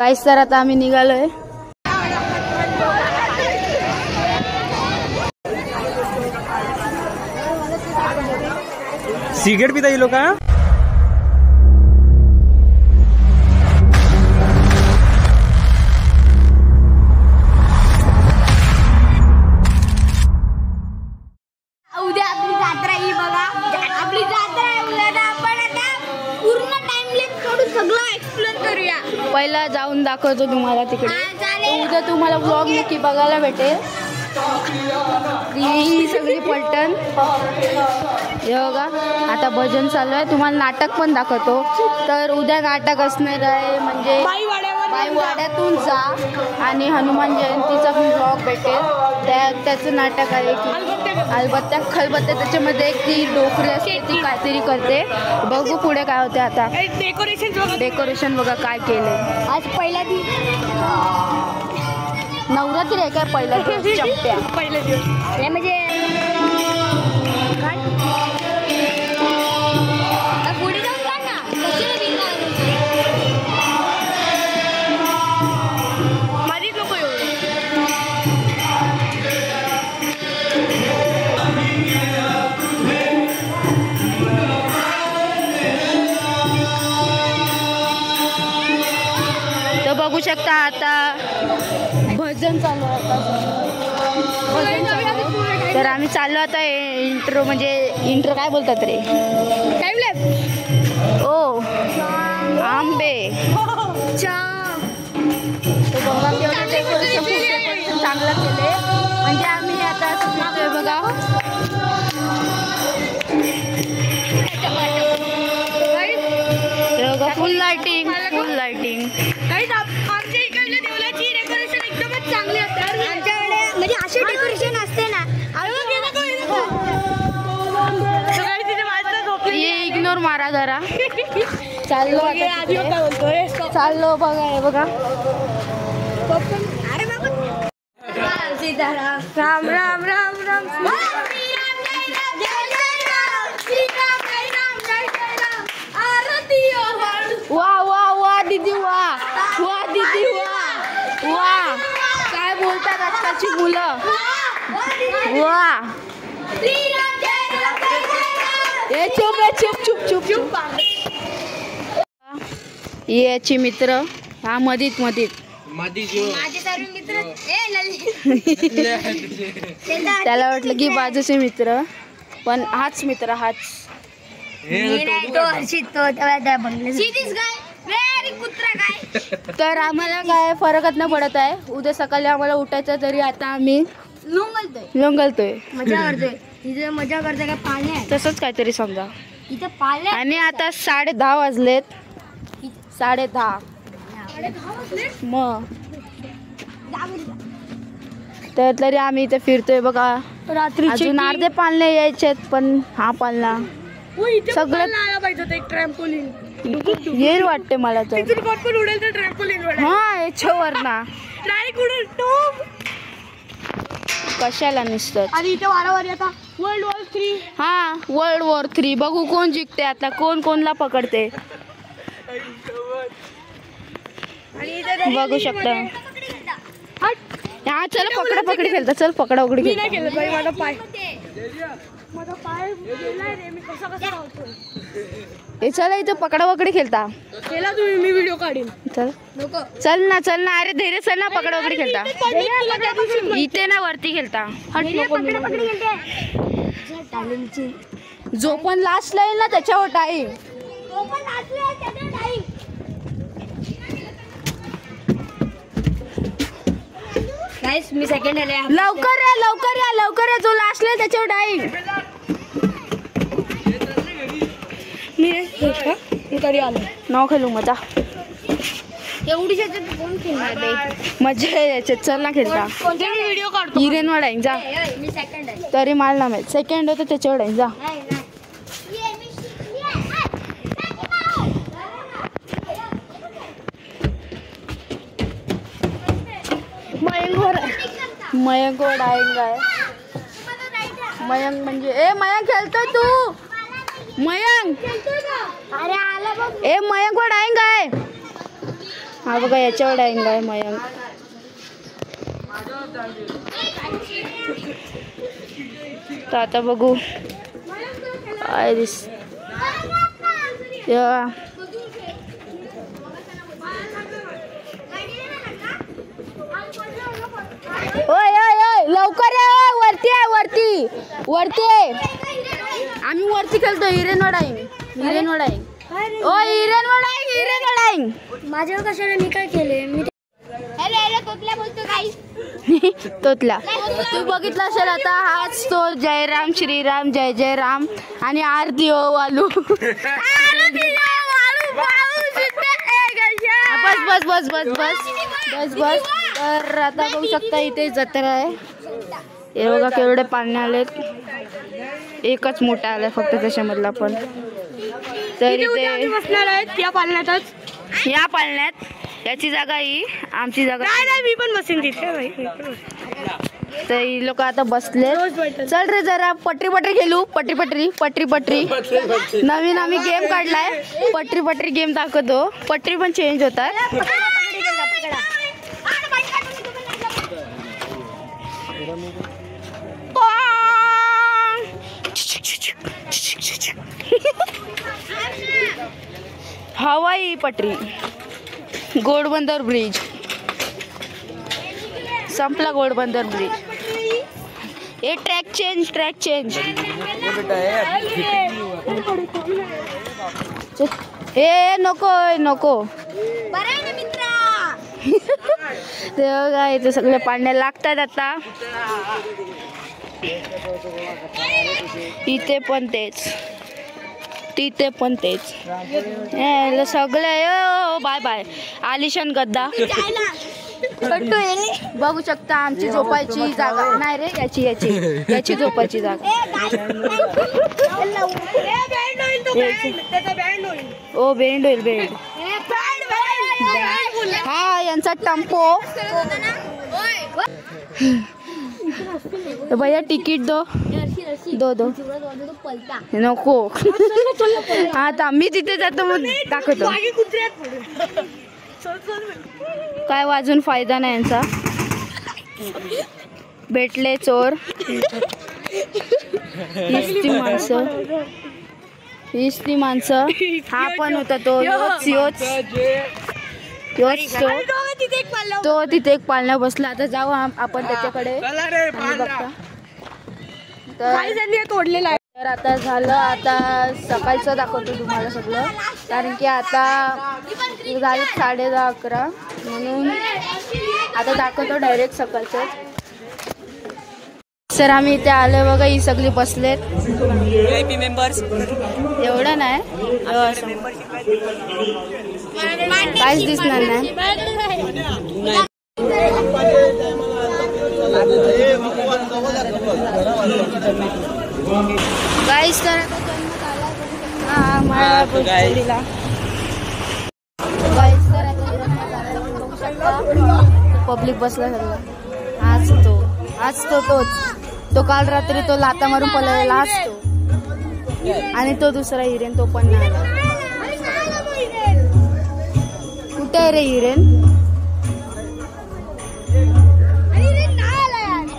काहीच तर आता आम्ही निघालोय. सिगरेट पिता ये लोक. उद्या आपली जत्रा ही बघा. आपली जत्रा आहे उद्या. आपण आता पूर्ण टाइमलेस सोडून सगळं एक्सप्लोर करूया. पहिला जाऊन दाखवतो तुम्हाला तिकडे. उद्या तुम्हाला व्लॉग नक्की बघायला भेटेल. ही सगळी पलटण हे बघा. आता भजन चालू आहे. तुम्हाला नाटक पण दाखवतो. तर उद्या नाटक असणार आहे म्हणजे बाईवाड्यातून जा आणि हनुमान जयंतीचा पण व्लॉग भेटेल. त्याचं नाटक आहे की अलबत्त्या खलबत्त्या. त्याच्यामध्ये एक ती डोकरी असते ती काहीतरी करते. बघू पुढे काय होते. आता डेकोरेशन बघा काय केलंय. आज पहिला नवरात्री आहे काय पहिला दिवस. चंप्या पहिला दिवस म्हणजे पुढे जाऊन का ना माझी लोक तर बघू शकता आता भजन चालू आहे. भजन चालू आहे. तर आम्ही चाललो आता इंट्रो म्हणजे इंट्रो काय बोलतात रे. ओ आंबे डेकोरेशन चांगलं केले म्हणजे आम्ही आता असं फिरतोय बघा. फुल लाइटिंग फुल लाइटिंग. आमच्या इकडल्या देवळाची डेकोरेशन एकदमच चांगली असते. आमच्याकडे म्हणजे असे डेकोरेशन असते ना. ये इग्नोर मारा जरा. चाललो चाललो बघा हे बघा. अरे बाबा सीताराम राम राम राम राम. वा वा वा दीदी वा वा दीदी वा वा. काय बोलतात आजकालची मुलं. वा ए चुप चुप चुप चुप चुप. याची मित्र हा मधीत माझे तरुण मित्र त्याला वाटलं की बाजूचे मित्र पण हाच मित्र हाच. तर आम्हाला काय फरकच नाही पडत आहे. उद्या सकाळी आम्हाला उठायचं तरी आता आम्ही लोंगलतोय मजा करतोय. इथे मजा करतोय काय पाणी आहे तसंच काहीतरी समजा. इथे पाणी आणि आता 10:30 वाजलेत. 10:30 मग तर तरी आम्ही इथे फिरतोय बघा. रात्री अजून अर्धे पालने यायचेत पण हा पालना सगळं ट्रॅम्पोलिन येईल वाटते मला तर. उडेल तर ट्रॅम्पोलिन हा याच्यावर ना कशाला निसतं. आणि इथे वारावारी आता World War 3. हा World War 3 बघू कोण जिंकते आता. कोण कोणला पकडते बघू शकता. हा चल पकडा पकडी खेळता. चल पकडा उघडी हे चला इथं पकडा पकडी खेळता. मी व्हिडिओ काढीन. चल चल ना अरे धैर्य चल ना. पकडा पकडी खेळता इथे ना वरती खेळता. जो पण लास्ट येईल ना त्याच्यावर टाईम. मी सेकंड आले. लवकर या जो लास्ट आहे त्याच्यावर टाईम. मी कधी आलो नाव खेळू मजा. एवढी कोण खेळणार मजा याच्यात. चल ना खेळता. व्हिडिओ काढतो. हिरेनवर आहे जा. मी सेकंड आहे. तरी माल ना माहित सेकंड होतं त्याच्यावर आहे जा. मयंक डायंग आहे. मयंक म्हणजे ए मयंक खेळतोय तू. मयंक अरे आला बघ. ए मयंक डायंग आहे. हा बघा याच्यावर डायंग आहे मयंक. तर आता बघू काय दिस ओय ओय ओय लवकर ये, वरती आहे वरती वरती आहे. आम्ही वरती खेळतो हिरेनवड आहे हिरेनवड आहे. ओ हिरेनवड आहे हिरेनवड आहे. माझ्यावर कशाला मी काय केले मी तोतला बोलतो काही तोतला तू बघितला असेल आता. हाच तो जयराम श्रीराम जय जय राम आणि आरती ओ वालू. बस बस बस बस बस बस बस. तर आता बघू शकता इथे जत्रा आहे. हे बघा केवढे पाळणे आलेत. एकच मोठा आलाय फक्त त्याच्यामधला पण. तर इथे बसणार आहेत या पालण्यातच. या पाळण्यात याची जागा ही आमची जागा. मी पण बसेन तिथे. तर ही लोक आता बसले. चल रे जरा पटरी पटरी खेळू. पटरी पटरी पटरी पटरी नवीन आम्ही गेम काढलाय. पटरी पटरी गेम दाखवतो. पटरी पण चेंज होतात. हवाई पटरी घोडबंदर ब्रिज संपला. घोडबंदर ब्रिज. हे ट्रॅक चेंज ट्रॅक चेंज. हे नको नको. ते बघा इथे सगळे पाळणे लागतात आता. इथे पण तेच तिथे पण तेच सगळे. बाय बाय आलिशान गद्दा. बघू शकता आमची झोपायची जागा नाही रे. याची याची याची झोपायची जागा. ओ बेंड होईल बेंड. हा यांचा टम्पो. भैया तिकीट दो दो दो नको. आता मी तिथे जातो मग दाखवतो. काय वाजून फायदा नाही यांचा. भेटले चोर. हीच ती माणसं हीच ती माणसं. हा पण होता तो योच योच योच तो तिथे एक पाळणा बसला. आता जाऊ आपण त्याच्याकडे. तोडलेला आहे. तर आता झालं. आता सकाळचं दाखवतो तुम्हाला सगळं. कारण की आता झालं 10:30-11 म्हणून आता दाखवतो डायरेक्ट सकाळचं. सर आम्ही इथे आलोय बघा. ही सगळी बसलेत. एवढं नाही काहीच दिसणार नाही. गाईस तर पब्लिक बसला सगळं. आज तो काल रात्री तो लाता मारून पळालेला आज तो. आणि तो दुसरा हिरेन तो पण नाही आला. कुठे आहे रे हिरेन.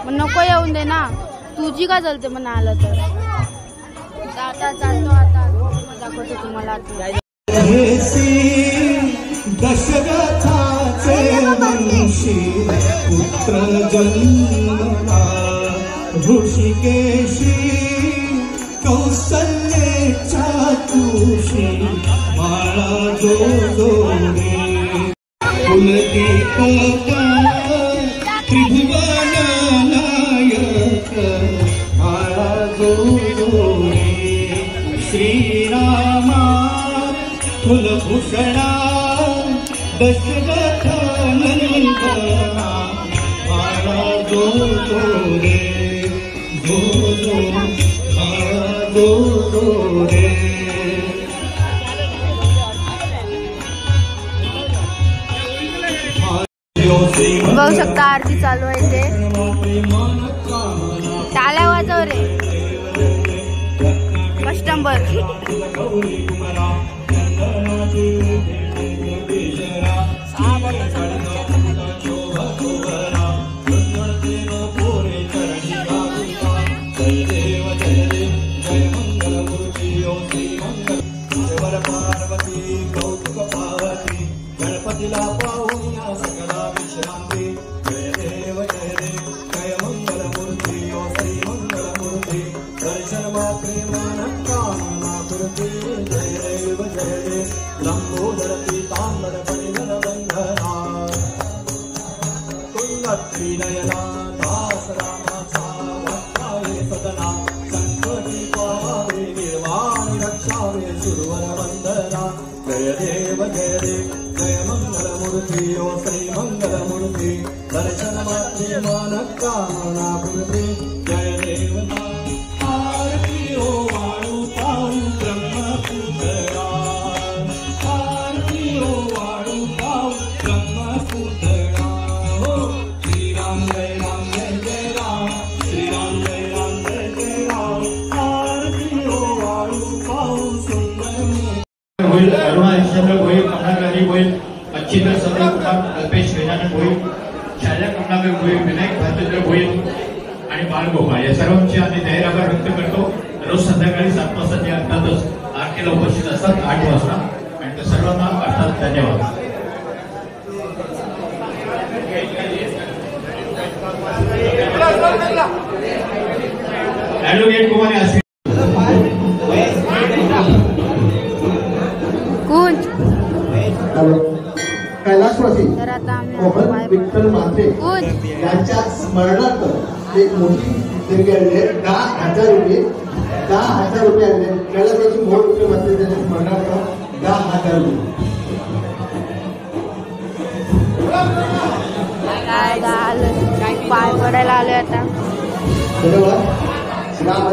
मग नको येऊन दे ना. तुझी का चालते मग आलं तर. आता चालतो. आता दाखवतो तुम्हाला. दशरथाचे वंशी पुत्र जन्मला ऋषिकेशी कौसल्याच्या तुशी बाळा जो जोडे कुलदीपक त्रिभुवन नायक बाळा जो जोडे श्रीरामा कुलभूषणा दशरथ नंदना बाळा जो जोडे जो जो बाळा जो जोडे. बघू शकता आरती चालू आहे ते. टाळ्या वाजव रे कस्टमर. साप पाहुण्या सकला विश्रांती जय देव जय देव जय मंगलमूर्ती ओ श्री मंगलमूर्ती दर्शन मात्रे मन कामना पूर्ती जय देव जय देव लंबोदर पीतांबर परिमल बंधना तुंगत्री नयना दास रामाचा भक्ताये सदना संकटी पावे निर्वाणी रक्षावे सुरवर वंदना जय देव जय देव जय मंगलमूर्ती ओ श्री मंगलमूर्ती दर्शन मात्रे मन कामना पूर्ती जय देव आरती ओ वाळू पाहू ब्रह्मपुत्रा आरती ओ वाळू पाहू ब्रह्मपुत्रा हो श्रीराम जय राम जय जय राम श्रीराम जय राम जय जय राम आरती ओ वाळू पाहू सुंदर होईल अरुणा हरिश्चंद्र होईल कमलाकरी होईल अच्छिंद्र सदर कुमार अल्पेश वेदानंद होईल शाल्या कमलाकर होईल विनायक भातेंद्र होईल आणि बालगोपाळ या सर्वांची आम्ही जाहीराबाद व्यक्त करतो. रोज संध्याकाळी 7 वाजता ते अर्थातच आरतीला उपस्थित असतात 8 वाजता आणि त्या सर्वांना अर्थात धन्यवाद. ॲडव्होकेट कुमारी आसरी कुंज कैलासवासी तर आता आम्ही मोहन पाय विठ्ठल म्हात्रे कुंज यांच्या स्मरणार्थ एक मोठी देणगी आणली आहे. 10,000 रुपये 10,000 रुपये आणले. कैलासवासी मोहन विठ्ठल म्हात्रे त्यांच्या स्मरणार्थ 10,000 रुपये. पाय पडायला आलोय आता. धन्यवाद.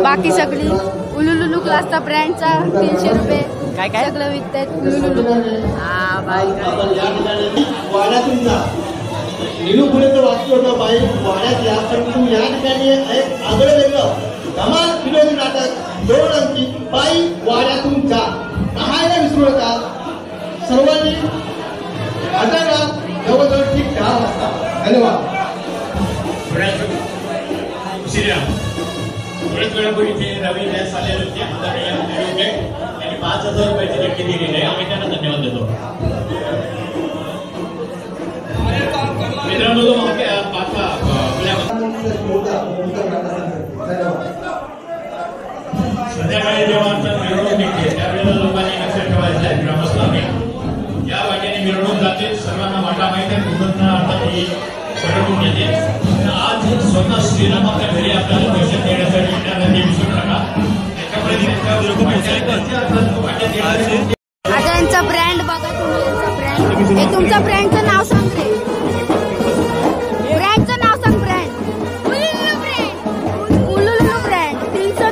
बाकी सगळी उलुलुलू क्लासचा ब्रँडचा 300 रुपये काय सगळं विकतायत. उलुलुलू आपण या ठिकाणी वाड्यातून जा. निलूपुरेचं वाक्य होतं बाई वाड्यात या, पण तू या ठिकाणी एक आगळं वेगळं धमाल विनोदी नाटक 2 अंकी बाई वाड्यातून जा पाहायला विसरू नका. सर्वांनी हजर राहा जवळजवळ ठीक 10 वाजता. धन्यवाद. थोड्याच वेळापूर्वी इथे रवी व्यास आले होते आणि 5,000 रुपयाची देणगी दिलेली आहे. आम्ही त्यांना धन्यवाद देतो. मित्रांनो तो संध्याकाळी जेव्हा आमच्या मिरवणूक निघते त्यावेळेला लोकांनी लक्षात ठेवायचं आहे ग्रामस्थांनी या वाटेने मिरवणूक जाते. सर्वांना वाटा माहिती आहे कुठून अर्थात ही मिरवणूक येते. आज स्वतः श्रीराम आपल्या घरी आपल्याला दर्शन देण्यासाठी त्यांना विसरू नका. आता यांचा ब्रँड बघा तुम्ही. यांचा ब्रँड हे तुमच्या ब्रँडचं नाव सांग रे. ब्रँडचं नाव सांग. ब्रँड उलुलुलू ब्रँड. उलुलुलू ब्रँड 300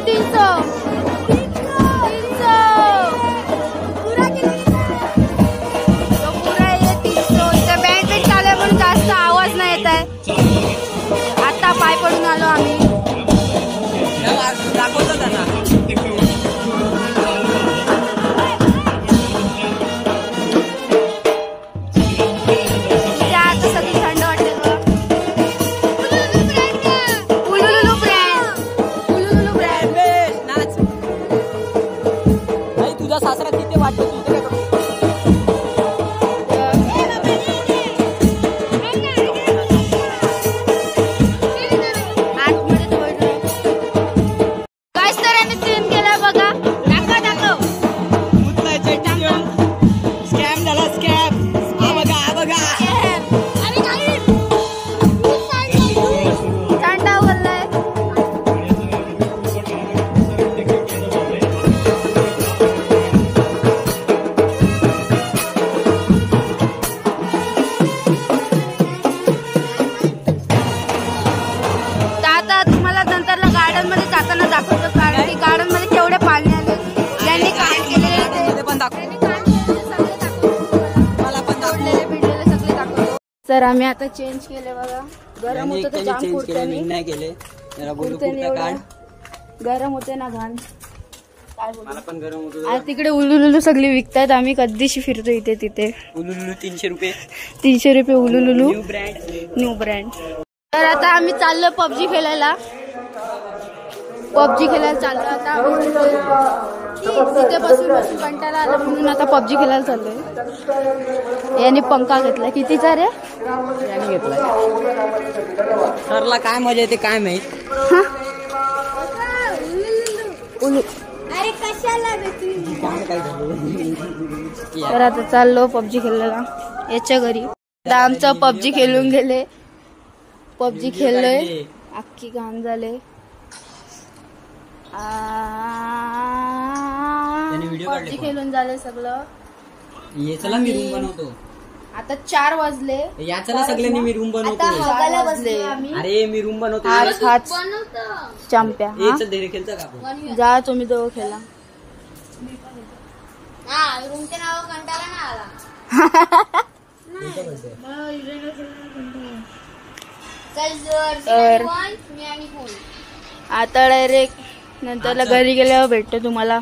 पुरा आहे 300. इथं बँड पेट चालू आहे पण जास्त आवाज नाही येत आहे. आता पाय पडून आलो आम्ही. दाखवतो त्यांना आता सगळी थंड वाटते बघा. उलुलुलू ब्रँड. उलुलुलू ब्रँड. नाच नाही तुझा सासरा तिथे वाटतो तुझे काय करू. स्कॅम झाला स्कॅम. हा बघा हा बघा. थंडा बोललाय. आता तुम्हाला नंतरला गार्डन मध्ये जाताना दाखवतो कारण की गार्डन मध्ये केवढे पाणी आले. त्यांनी काम केलेले ते पण दाखव. मला पण दाखव. सर आम्ही आता चेंज केले बघा. गरम होतं तर जाम कुर्त्याने. नाही केले जरा बोलू कुर्त्याने कुर्ता एवढं काढ. गरम होते ना घाण. काय बोलू. मला पण गरम होतो. आज तिकडे उलुलुलू सगळी विकतायत. आम्ही कधीशी फिरतो इथे तिथे. उलुलुलू 300 रुपये. 300 रुपये उलुलुलू न्यू ब्रँड. New brand. तर आता आम्ही चाललो पबजी खेळायला. पबजी खेळायला चाललो आता. तिथे बसून कंटाळा आला म्हणून आता पबजी खेळायला चाललोय. याने पंखा घेतला. कितीचा रे? याने घेतलाय. सरला काय मजा येते काय माहित. अरे कशाला तर आता चाललो पबजी खेळायला याच्या घरी. आता आमचं पबजी खेळून गेले. पबजी खेळलोय अख्खी घाण झाले. पबजी खेळून झाले सगळं. ये चला मी रूम बनवतो. आता 4 वाजले. या चला सगळ्यांनी मी रूम बनवतो. अरे मी रूम बनवतो. हाच चंप्या. ये चल धैर्य खेळता का आपण? जा तुम्ही दोघं खेळा. रूमचे नाव कंटाळा ना आला. तर आता डायरेक्ट नंतरला घरी गेल्यावर भेटतो तुम्हाला.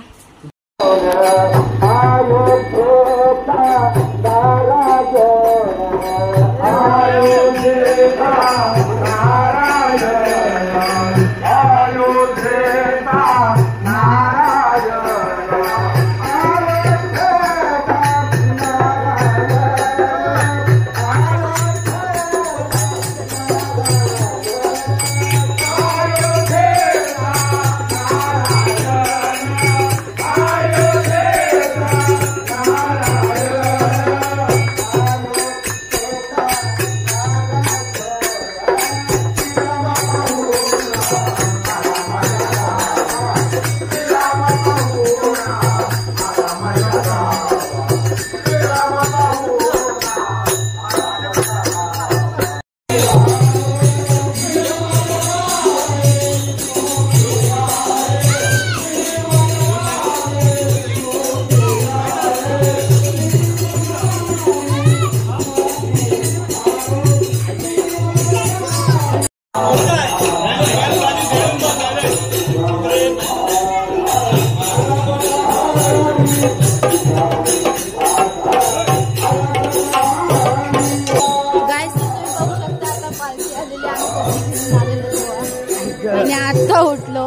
आणि आता उठलो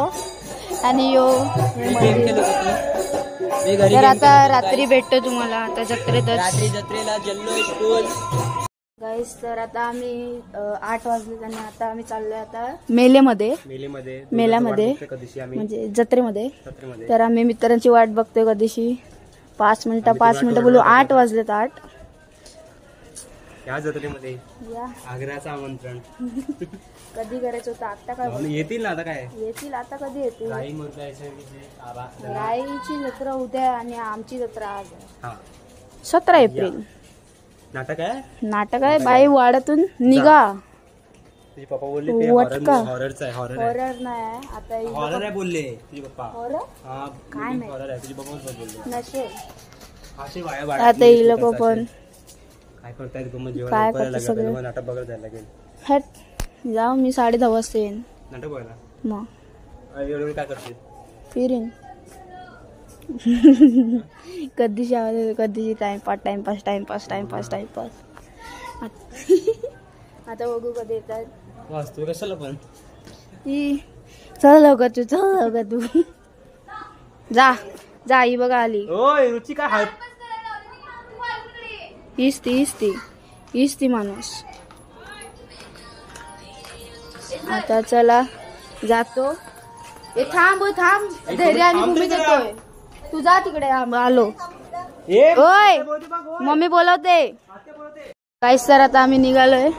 आणि तर आता रात्री भेटतो तुम्हाला. आता जत्रेला गाईस. तर आता आम्ही 8 वाजले आणि आता आम्ही चाललोय आता मेल्यामध्ये म्हणजे जत्रेमध्ये. तर आम्ही मित्रांची वाट बघतोय कधीशी. 5 मिनिटं बोलू. 8 वाजलेत. 8 या जत्रेमध्ये या आग्र्याचं आमंत्रण कधी करायचं होतं. आता काय येतील ना. आता काय येतील. आता कधी येतील. राईची राईची जत्रा उद्या आणि आमची जत्रा आज आहे 17 एप्रिल. नाटक आहे. बाई वाड्यातून निघा. तुझे पप्पा बोलले हॉररचं आहे. हॉरर नाही आता. हॉरर आहे बोलले तुझे पप्पा. हॉरर काय नाही. हॉरर आहे तुझे पप्पा बोलले. नशे असे आता ही लोक पण काय करतायत गमत जेवण काय करायला करते सगळं. लागेल. नाटक बघायला जायला लागेल. हट जाऊ. मी 10:30 वाजता येईन. नाटक बघायला मग एवढं काय करते. फिरीन कधीशी आवाज कधीशी टाइमपास. आता बघू कधी येतात. वाचतो कशाला पण. चल लवकर तू जा. ही बघा आली. रुची काय हाय. हीच ती माणूस. आता चला जातो. थांब धैर्य आणि भूमी देतोय. तू जा तिकडे. आलो. ओय मम्मी बोलवते. काहीच. तर आता आम्ही निघालोय.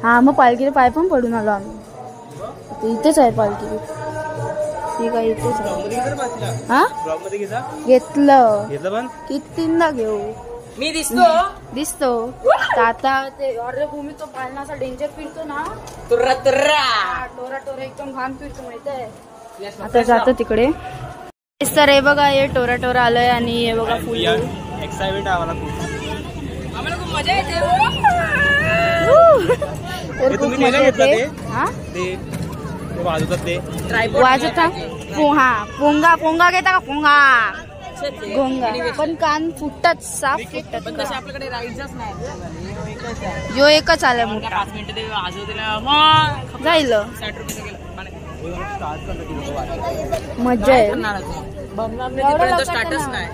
हा मग पालखीला पाय पण पडून आलो आम्ही. इथेच आहे पालखी. ठीक आहे इथेच आहे. हा घेतलं पण कितींदा घेऊ. मी दिसतो आता ते. अरे भूमी तो पालनाचा डेंजर फिरतो ना. तुर्रा टोरा एकदम घाम फिरतो माहितीये. आता जातो तिकडे. तर हे बघा हे टोरा आलंय आणि हे बघा फुल एक्साइटमेंट आम्हाला खूप मजा येते. तुम्ही नेलं घेतलं ते. हा ते वाजवतात ते. वाजता पोंगा घेता का पोंगा. घोंगा पण कान फुटतात. साफ फुटतात. आपल्याकडे राईडच नाही. यो एकच आलाय मोठा. 5 मिनिटं वाजवते जाईल. 60 रुपये मज्जा आहे. स्टार्टच नाही.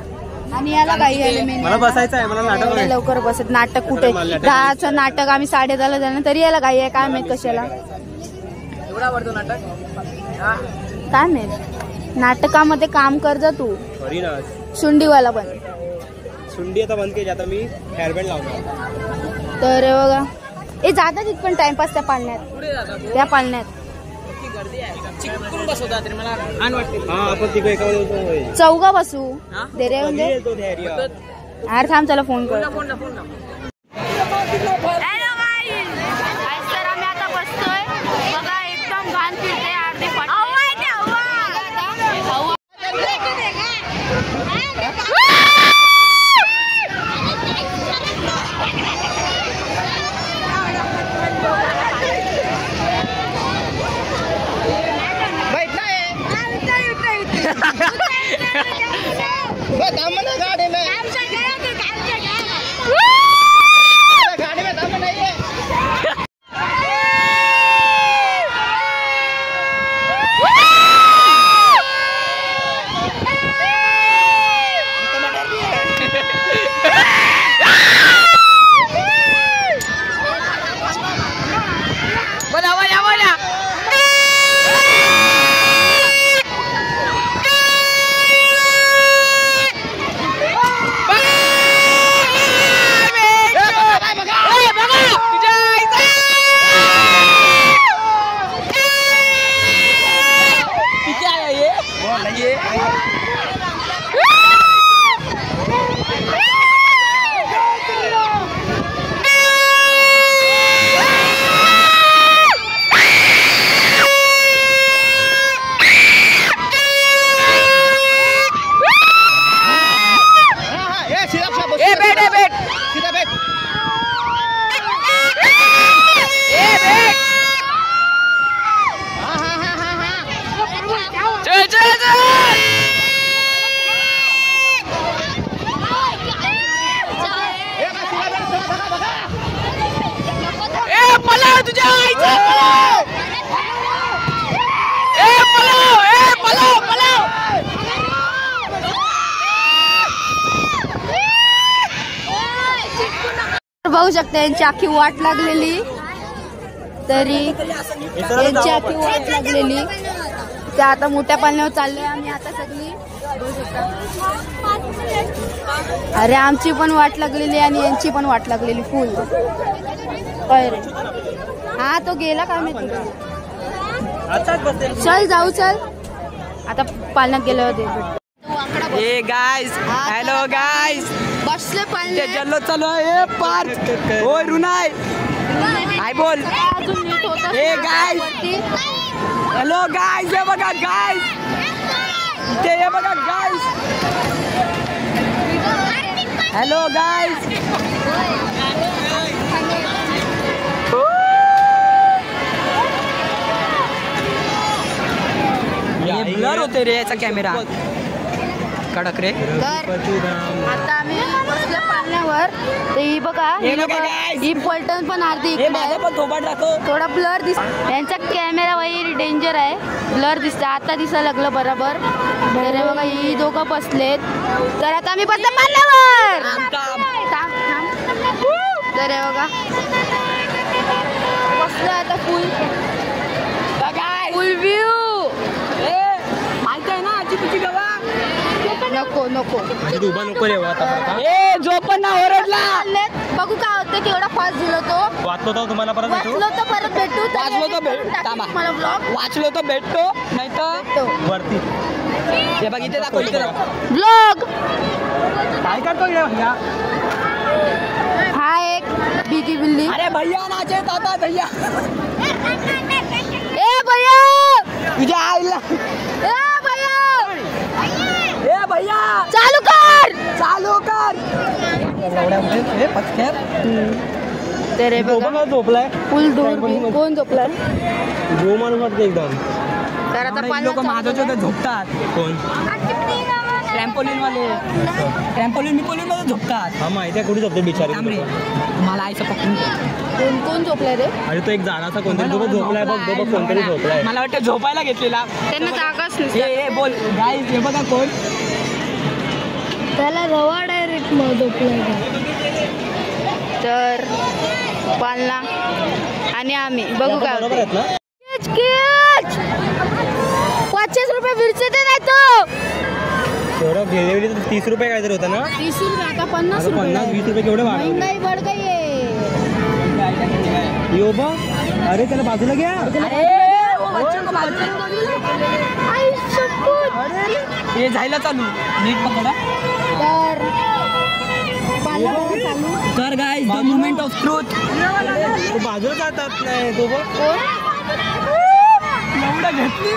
आणि याला काही आले मी मला बसायचं आहे, मला नाटक एवढ्या लवकर बसत. नाटक कुठे 10चं नाटक आम्ही 10:30ला झालं तरी याला घाई आहे. काय माहित कशाला, एवढा आवडतो नाटक. काय माहित. नाटकामध्ये काम कर जा तू. शुंडीवाला पण. सुंडी आता बंद केली, आता मी हेअरबँड लावतो. तर हे बघा हे जातात इथपण टाइमपास त्या पाळण्यात. त्या पाळण्यात चिकून बसवतात रे, मला छान वाटते. हा आपण तिकडे एका चौघा बसू दे रे. म्हणजे तो धैर्य. यार थांब, चला फोन कर. फोन ना. हॅलो गाईस, तर आम्ही आता बसतोय बघा. एकदम घाण फिरते अर्धे गाड़ी में बघू शकता यांची आखी वाट लागलेली. तरी यांची आखी वाट लागलेली. त्या आता मोठ्या पाण्यावर चाललोय आम्ही आता सगळी. अरे आमची पण वाट लागलेली आणि यांची पण वाट लागलेली फुल. काय रे, हा तो गेला काय माहिती. चल जाऊ, चल आता पाण्यात गेलो होते. ए गाइस, हॅलो गाइस, बसले पाण्यात. जल्लो चालू आहे पार्क. ओय रुनाय, हाय बोल. अजून नीट होतं. ए गाइस, हॅलो गाइस, हे बघा गाइस, ते हे बघा गाइस. Hello guys. ये ब्लर होते रे याचा कॅमेरा. कडक रे. तर आता आम्ही बसलो पाण्यावर. ते ही बघा, ही पलटण पण अर्धी इकडे आहे. थोडा ब्लर दिसत. यांचा कॅमेरा वगैरे डेंजर आहे, ब्लर दिसतं. आता दिसायला लागलं बरोबर. तर हे बघा ही दोघं बसलेत. तर आता आम्ही बसलो पाण्यावर. तर हे बघा बसलो आता फुल व्ह्यू. माहिती आहे ना आजी तुझी गवा. नको नको उभा नको रे आता. ए जो पण ना ओरडला. बघू काय होतं. केवढा फास्ट दिलो तो. वाचलो तर तुम्हाला परत भेटू. वाचलो तर परत भेटू. वाचलो तर भेट. मला ब्लॉग वाचलो तर भेटतो, नाही तर वरती. हे बघ इथे दाखव, इथे दाखव. ब्लॉग. काय करतो भैया? हा एक बिगी बिल्ली. अरे भैया नाचे आता भैया. ए भैया, तुझ्या आईला. ए भैया, ए भैया चालू कर, चालू कर. हे पटक्यात तेरे बघा झोपलाय. फुल दूर. कोण झोपलाय? जो माणूस वाटते एकदम. तर आता लोक माझं झोपतात. कोण ट्रॅम्पोलिन वाले ट्रॅम्पोलिन मध्ये झोपतात. हा माहिती आहे कुठे झोपते बिचारी. मला आईचं पकडून कोण कोण झोपलाय रे? अरे तो एक जाणाचा कोणतरी झोपलाय बघ बघ कोणतरी झोपलाय. मला वाटतं झोपायला घेतलेला त्यांना जागाच हे नाही. बोल गाईज हे बघा कोण त्याला रवा डायरेक्ट झोपलाय. तर पालना आणि आम्ही बघू काय बरोबर आहेत ना. 25 रुपये मिरची दे नाही तो. तेवढं गेलेली तर 30 रुपये काहीतरी होतं ना. 30 रुपये आता 50 रुपये. 50-20 रुपये केवढे वाढवले. महंगाई बढ़ गई है. यो बा अरे त्याला बाजूला घ्या. हे जायला चालू नीट पकडा. तर guys the moment of truth. तो बाजूला जातात नाही तो बघ. एवढं घेतली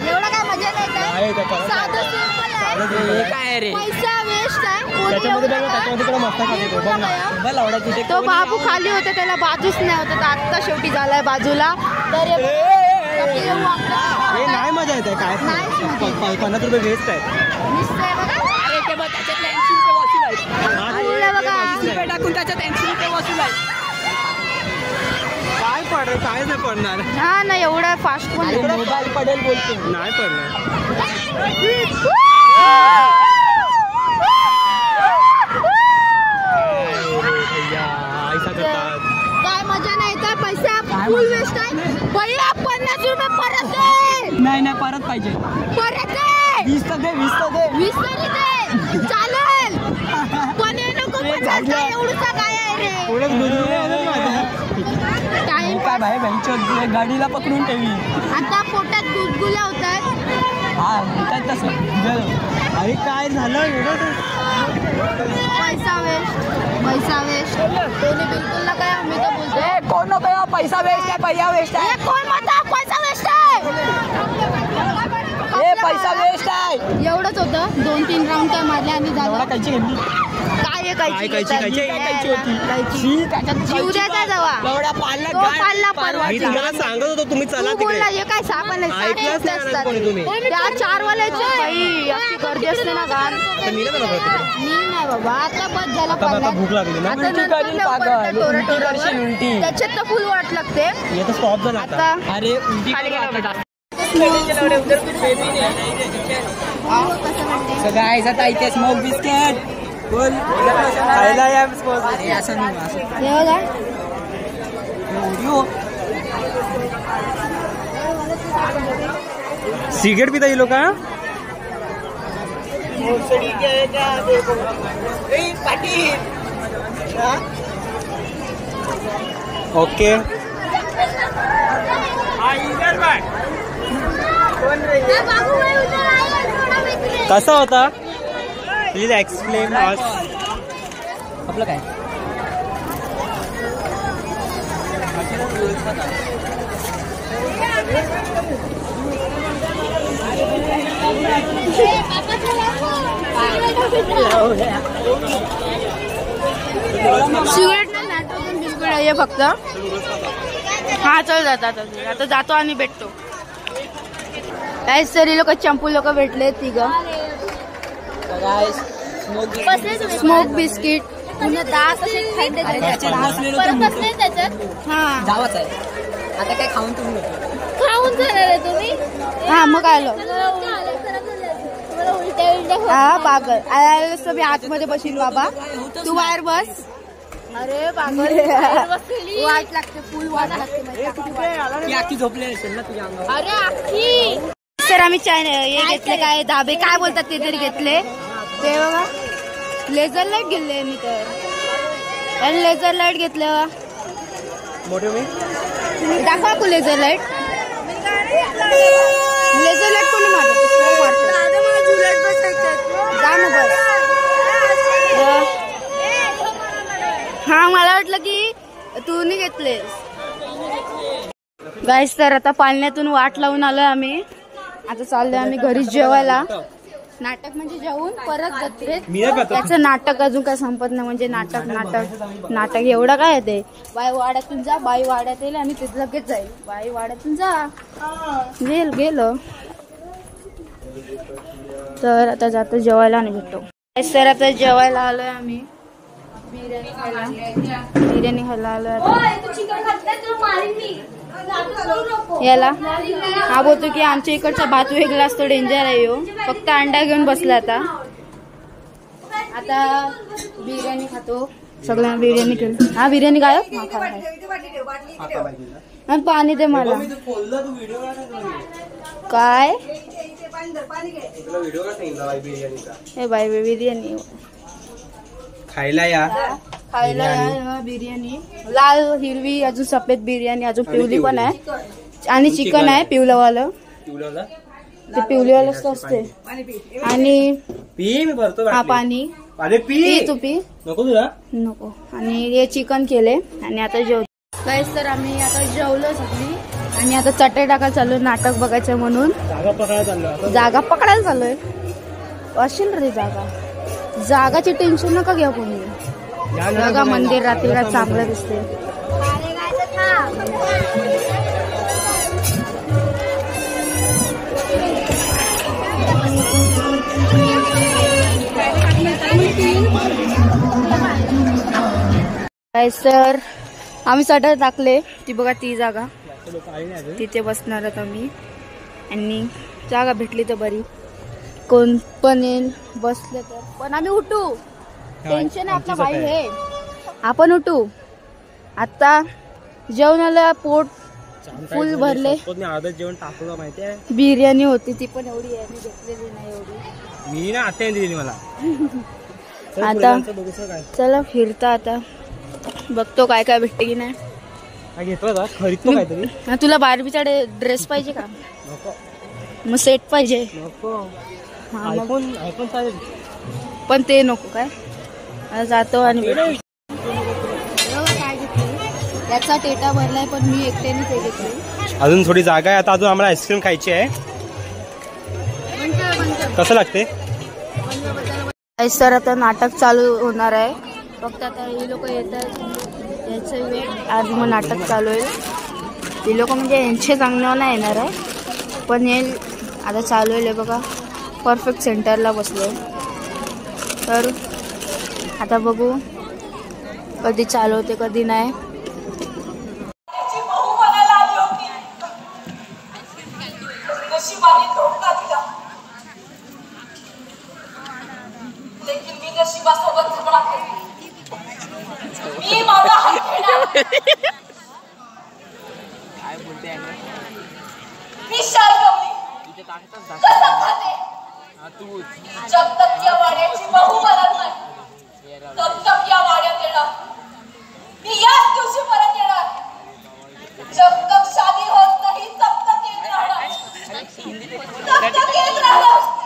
एवढा काय मजा नाही काय. आहे त्या परत साधं simple आहे. हे काय आहे रे पैसा वेस्ट आहे. कोणी त्याच्यामध्ये एवढं बघ त्याच्यामध्ये तुला मस्त खाली तो बघ ना. बल आवडायची ते तो बाबू खाली होता त्याला बाजूच नाही होता. तर आत्ता शेवटी झालाय बाजूला. तर हे येऊ आपलं. हे नाही मजा येते काय 50 रुपये वेस्ट आहेत. दिसतंय बघा. अरे ते बघ त्याच्यात 80 रुपये वसूल आहेत. खाल्लं बघा. 80 रुपये टाकून त्याच्यात 80 रुपये वसूल आहेत. काय पडणार काय नाही पडणार. हा ना एवढा फास्ट पण नाही. मोबाईल पडेल बोलतो. नाही पडणार. ऐसा करतात. काय मजा नाही काय. पैसा फुल वेस्ट आहे. भैया 50 रुपये परत दे. नाही नाही परत पाहिजे. परत दे. 20 तर दे 20 तर दे. 20 तरी दे. चालेल पण हे नको 50 काय एवढंसा काय आहे रे. एवढंच गुजरू टाइम काय भाई भाईच्या गाडीला पकडून ठेवी. आता पोटात गुदगुल्या होतात. हा काय तसं अरे काय झालं एवढं पैसा वेस्ट. पैसा वेस्ट. कोणी बिलकुल ना काय. आम्ही तर बोलतो कोण नको यार, पैसा वेस्ट आहे पैसा वेस्ट आहे. हे कोण म्हणता पैसा वेस्ट आहे. हे पैसा वेस्ट आहे. एवढंच होतं. 2-3 राऊंड काय मारले आणि झालं. एवढा कायची घेतली. काय आहे काय कैची? कैची होती. जीव द्यायचा जवा. एवढा पाळला तो पाळला परवा. मी तुम्हाला सांगत होतो तुम्ही चला तू बोलला तिकडे. हे काय साबण आहे. ऐकलंच नाही असतात. कोणी तुम्ही. त्या 4 वाल्याची बाई अशी गर्दी असते ना गार. आता निघा ना बघा तिकडे. मी नाही बाबा आता बस झाला आता पडला. भूक लागली ना. आता उलटी नंतर करील लवकर पागल. त्या टोरा उलटी टोरावर. करशील उलटी. त्याच्यात तर फुल वाट लागते. हे तर स्टॉप झाला आता. आता अरे उलटी खाली करू गेला आता. So guys, आता इथे स्मोक बिस्किट बोल खायला या अरे असं नाही असं हे बघा. यो सिगरेट पिता ये लोक का. ओके कसा होता प्लीज एक्सप्लेन अस. आपलं काय सिगरेट नाही नाटक बिलकुल आहे फक्त. हा चल जातात आता जातो आणि भेटतो. काहीच तरी लोक चंपू लोक भेटले तिघ. स्मोक बिस्किट पुन्हा 10 असे खायचे परत असले त्याच्यात. हा जावाच आहे आता काय खाऊन तुम्ही खाऊन जाणार आहे तुम्ही. हा मग आलो. तुम्हाला उलट्या उलट्या हा पागल आल्यास तर मी आतमध्ये बसील बाबा. तू बाहेर बस. अरे पागल वाट लागते फुल वाट लागते. आखी झोपले असेल ना तुझ्या अंगावर. अरे आखी. तर आम्ही हे घेतले काय धाबे काय बोलतात ते तरी घेतले. ते बघा लेझर लाईट घेतले मी तर. आणि लेझर लाईट घेतले बघा. मोठे मी दाखवा तू लेझर लाईट. लेझर लाईट कोणी मारत जा ना बस. हा मला वाटलं की तू नाही घेतलेस. गाईस तर आता पालण्यातून वाट लावून आलोय आम्ही. आता चाललोय आम्ही घरी जेवायला. नाटक म्हणजे जेवून परत जत्रेत मी नाही खात. त्याचं नाटक अजून काय संपत नाही म्हणजे नाटक एवढं काय येते बाई वाड्यातून जा बाई वाड्यात येईल आणि तिथे लगेच जाईल बाई वाड्यातून जा गेलो तर आता जातो जेवायला आणि भेटतो सर आता जेवायला आलोय आम्ही बिर्याणी खायला आलोय याला हा बोलतो की आमच्या इकडचा भात वेगळा असतो डेंजर आहे हो फक्त अंडा घेऊन बसला आता बिर्याणी खातो सगळ्यांना बिर्याणी केली हा बिर्याणी गायब हा पाणी दे मला काय हे बाय बिर्याणी खायला या बिर्याणी लाल हिरवी अजून सफेद बिर्याणी अजून पिवली पण आहे आणि चिकन आहे पिवलंवालं ते पिवलीवालंच असते आणि पी मी भरतो हा पाणी अरे पी तू पी नको तुला नको आणि हे चिकन केले आणि आता जेवतो गाईस तर आम्ही आता जेवलो सगळी आणि आता चटई टाकायला चालू नाटक बघायचं म्हणून जागा पकडायला चालूय असेल रे जागाची टेन्शन नका घ्या कोणी बघा मंदिर रात्रीला चांगलं दिसते सर आम्ही चटई टाकले ती बघा ती जागा तिथे बसणार आहोत आम्ही आणि जागा भेटली तर बरी कोण पण येईल बसले तर पण आम्ही उठू टेन्शन आहे आपला भाई हे आपण उठू आता जेवणाला पोट फुल भरले जेवण टाकलं माहितीये बिर्याणी होती ती पण एवढी आहे मी घेतलेली नाही एवढी मी ना आता दिली मला आता चला फिरता आता बघतो काय काय भेटते की नाही घेतलं खरीदतो काहीतरी तुला बार्बीचा ड्रेस पाहिजे का मग सेट पाहिजे नको मग आयफोन चालेल पण ते नको काय आता जातो आणि त्याचा टेटा भरलाय पण मी एकट्याने ते घेतली अजून थोडी जागा आहे आता अजून आम्हाला आईस्क्रीम खायची आहे कसं लागते सर आता नाटक चालू होणार आहे फक्त आता हे लोक येतात याचं वेळ आज मग नाटक चालू आहे ते लोक म्हणजे यांचे चांगलं नाही येणार आहे पण हे आता चालू आहे बघा परफेक्ट सेंटरला बसलो तर आता बघू कधी चालू होते कधी नाही काय बोलते जब तक या वाड्याची बहू बनत नाही तब तक या वाड्यात येणार मी याच दिवशी परत येणार जब तक शादी होत नाही तब तक येत राहणार तब तक येत राहणार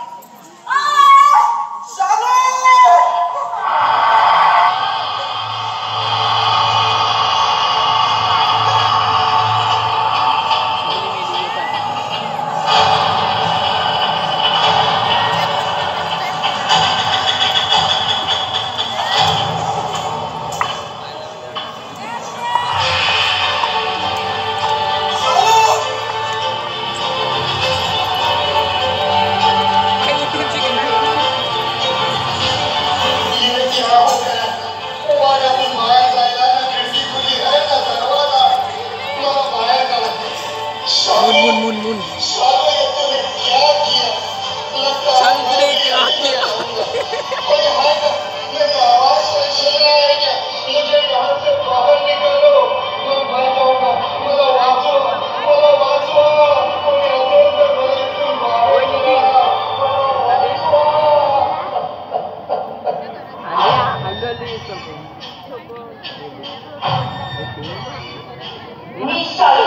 Nisha